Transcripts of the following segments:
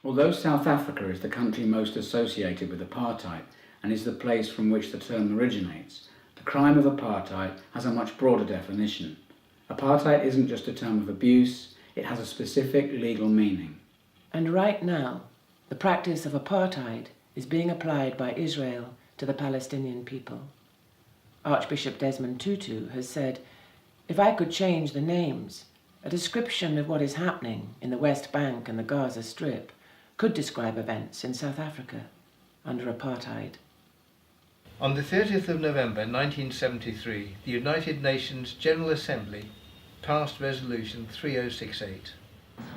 Although South Africa is the country most associated with apartheid and is the place from which the term originates, the crime of apartheid has a much broader definition. Apartheid isn't just a term of abuse, it has a specific legal meaning. And right now, the practice of apartheid is being applied by Israel to the Palestinian people. Archbishop Desmond Tutu has said, "If I could change the names, a description of what is happening in the West Bank and the Gaza Strip could describe events in South Africa under apartheid." On the 30th of November 1973, the United Nations General Assembly passed Resolution 3068.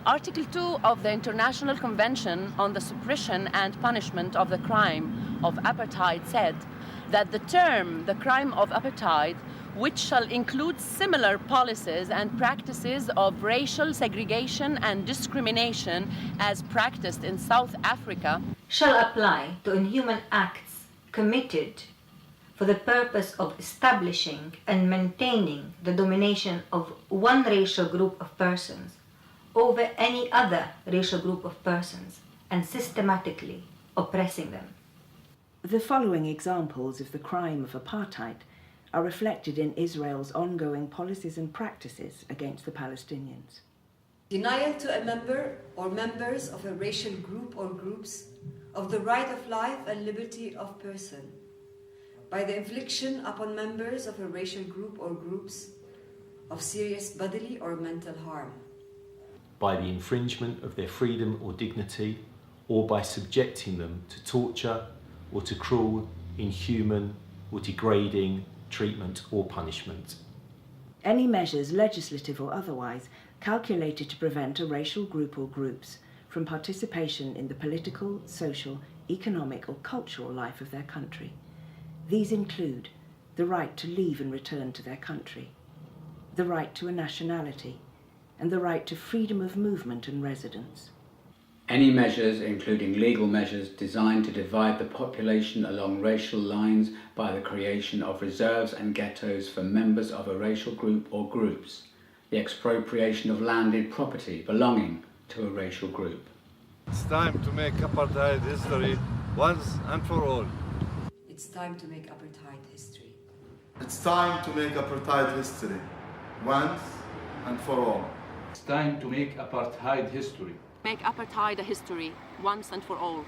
Article 2 of the International Convention on the Suppression and Punishment of the Crime of Apartheid said that the term, the crime of apartheid, which shall include similar policies and practices of racial segregation and discrimination as practiced in South Africa, shall apply to inhuman acts committed for the purpose of establishing and maintaining the domination of one racial group of persons over any other racial group of persons and systematically oppressing them. The following examples of the crime of apartheid are reflected in Israel's ongoing policies and practices against the Palestinians. Denial to a member or members of a racial group or groups of the right of life and liberty of person by the infliction upon members of a racial group or groups of serious bodily or mental harm, by the infringement of their freedom or dignity, or by subjecting them to torture or to cruel, inhuman or degrading treatment or punishment. Any measures, legislative or otherwise, calculated to prevent a racial group or groups from participation in the political, social, economic or cultural life of their country. These include the right to leave and return to their country, the right to a nationality, and the right to freedom of movement and residence. Any measures, including legal measures, designed to divide the population along racial lines by the creation of reserves and ghettos for members of a racial group or groups, the expropriation of landed property belonging to a racial group. It's time to make apartheid history once and for all. it's time to make apartheid history. It's time to make apartheid history once and for all. It's time to make apartheid history. Make apartheid a history once and for all.